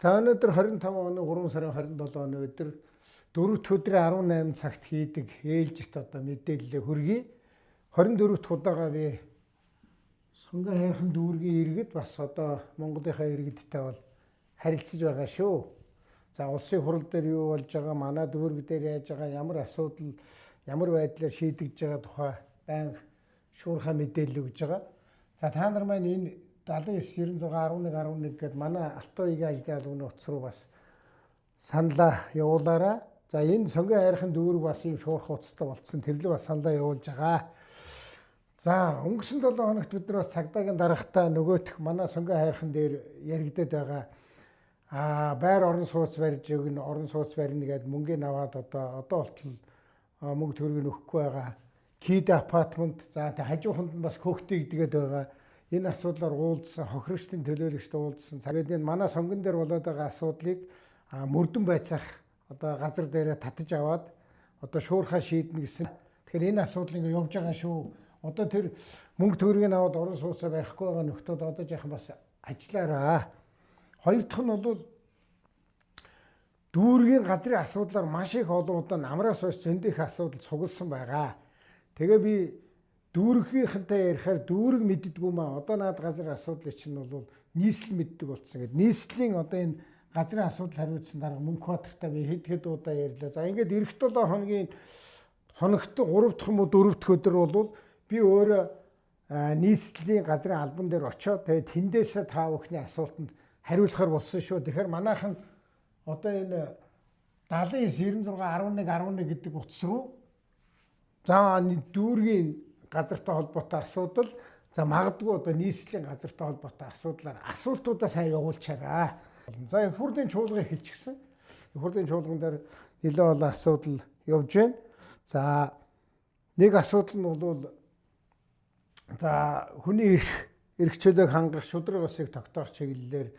За өнөөдөр 25 оны 3 сарын 27 оны өдөр 4 дахь өдрийн 18 цагт хийдэг ээлжит одоо мэдээлэлээ хүргэе. 24 дахь удаага би Сонгон хайрхан дүүргийн иргэд бас одоо Монголынхаа иргэдтэй бол харилцаж байгаа шүү. За улсын хурал дээр юу болж байгаа, манай дүүрэг дээр яаж байгаа, ямар асуудал, ямар байдлаар шийдэгдэж байгаа тухай байнга шуурхай мэдээлэл өгж байгаа. За та нар маань энэ 79 96 11 11 гээд манай Алтуугийн ажлын албаны утас руу бас саналаа явуулаарай. За энэ Сонгон хайрхан дүүрэг бас ийм шуурхай утастай болцсон. Тэрлэг бас саналаа явуулж байгаа. За өнгөрсөн 7 хоногт бид нар бас цагдаагийн дарагтаа нөгөөх манай Сонгон хайрхан дээр яригдаад байгаа байр орон сууц барьж өгнө, орон сууц барьна гэдэг мөнгөний аваад одоо болтол мөнгө төгрөгийг өгөхгүй байгаа. Кид апартмент за хажууханд нь бас хөөхтэй идгээд байгаа. Энэ асуудлаар уулзсан, хохирогчдын төлөөлөгчд уулзсан. Тэгээд энэ манай сонгон дээр болоод байгаа асуудлыг мөрдөн байцаах одоо газар дээрээ татаж аваад одоо шуурхай шийднэ гэсэн. Тэгэхээр энэ асуудал ингээ явж байгаа шүү. Одоо тэр мөнгө төгрөгийг аваад орон сууцаа барихгүй байгаа нөхдүүд одоо яахан бас ажиллаараа. Хоёр дахь нь бол дүүргийн газрын асуудлаар маш их олон удаа намраас хойш зөндөх асуудал цугласан байгаа. Тэгээ би дүүргийнхэнтэй ярихаар дүүрэг мэддэггүй маа. Одоо наад газрын асуудлыг чинь бол нийслэл мэддэг болсон. Гэт нийслэлийн одоо энэ газрын асуудал хариуцсан дараа Мөнхбаатартай би хэд удаа ярьлаа. За ингээд эх 7 хоногийн хоногт 3 дахь юм уу 4 дахь өдөр бол би өөрөө нийслэлийн газрын албан дээр очиод тэгээ тэндээсээ та бүхний асуултанд хариулахар болсон шүү. Тэгэхээр манайхан одоо энэ 79 96 11 11 гэдэг утас руу за дүүргийн газартай холбоотой асуудал за магадгүй одоо нийслэлийн газартай холбоотой асуудлаар асуултуудаа сайн явуулчаарай. За их хурлын чуулгыг хэлчихсэн. Их хурлын чуулган дээр нэлээд олон асуудал явж байна. За нэг асуудал нь бол за хүний эрх чөлөөг хангах шудраг усыг тогтоох чиглэлээр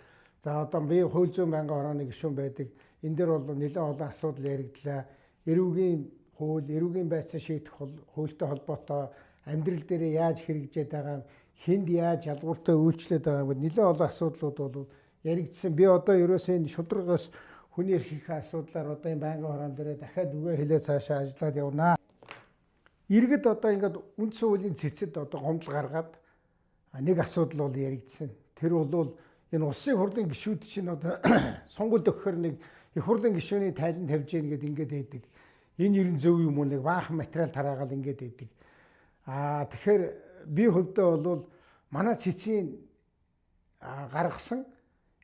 за одоо би хууль зүйн байнгын хорооны гишүүн байдаг. Энэ дээр бол нэлээд олон асуудал яригдлаа. Эрүүгийн хууль, эрүүгийн байцаа шийдэх хуультай холбоотой амьдрал дээр яаж хэрэгжээд байгаа юм, хүнд яаж ялгууртай үйлчлээд байгаа юм нэлээд олон асуудлууд бол яригдсан. Би одоо ерөөсөө энэ шудрагаас хүний эрхийн асуудлаар одоо энэ байнгын хороон дээр дахиад үгээ хэлээ цаашаа ажиллаад явнаа. Иргэд одоо ингээд үндсэн хуулийн цэцэд одоо гомдол гаргаад нэг асуудал бол яригдсан. Тэр бол энэ улсын хурлын гишүүд чинь одоо сонгуульд өгөхөр нэг их хурлын гишүүний тайлан тавьж гин гэдэг ингээд байдаг. Энэ ер нь зөв юм уу, нэг баахан материал тараагаал ингээд байдаг. Тэгэхээр би хувьдаа бол манай цэцгийн гаргасан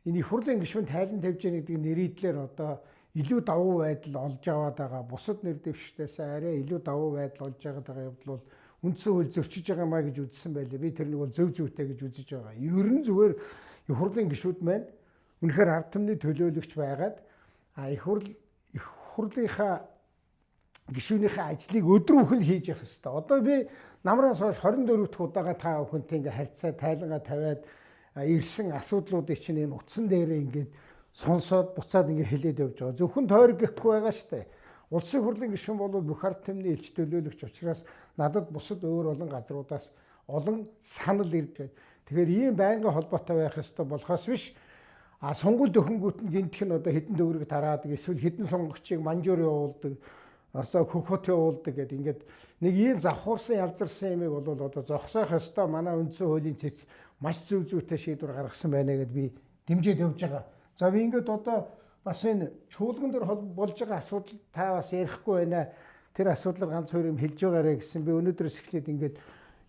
энэ их хурлын гишүүн тайлан тавьж гин гэдэг нэрийдлэр одоо илүү давуу байдал олж аваад байгаа. Бусад нэр дэвшигчдээс арай илүү давуу байдал олж аваад байгаа явдал бол үндсэн хууль зөрчиж байгаа маа гэж үзсэн байлээ. Би тэрнийг бол зөв зүйтэй гэж үзэж байгаа. Ер нь зүгээр их хурлын гишүүд маань үнэхээр ард түмний төлөөлөгч байгаад их хурлынхаа гишүүнийхээ ажлыг өдрөөхөл хийж явах хэрэгтэй. Одоо би намраас хойш 24 дахь удаага та бүхэнтэй ингээ харьцаа тайлангаа тавиад ирсэн асуудлуудыг чинь энэ утсан дээр ингээд сонсоод буцаад ингээ хэлээд явж байгаа. Зөвхөн тойрог гэхгүй байгаа штэ. Улсын хурлын гишүүн бол бүх ард түмний элч төлөөлөгч учраас надад бусад өөр олон газруудаас олон санал ирж байна. Тэгэхээр ийм байнгын холбоотой байх ёстой болохоос биш сонгуульд өхөнгүүт нь гинтх нь одоо хэдэн төгрөг тараадаг эсвэл хэдэн сонгогчийг манжуур явуулдаг асаа хөхөт явуулдаг гэдэг ингээд нэг ийм завхуурсан ялзарсан юмыг бол одоо зогсоох ёстой. Манай үндсэн хуулийн цэц маш зөв зүйтэй шийдвэр гаргасан байна гэдээ би дэмжиж явж байгаа. За би ингээд одоо бас энэ чуулган дээр болж байгаа асуудал та бас ярихгүй байна. Тэр асуудлаар ганц хоёр юм хэлж байгаарэ гэсэн би өнөөдрөөс эхлээд ингээд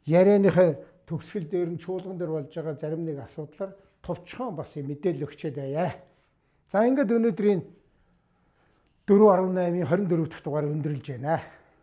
ярианыхаа төгсгөл дээр нь чуулган дээр болж байгаа зарим нэг асуудлаар товчхон бас мэдээлэл өгчээд байя. За ингээд өнөөдрийн 4.18-ийн 24 дахь дугаар өндөрлж байна.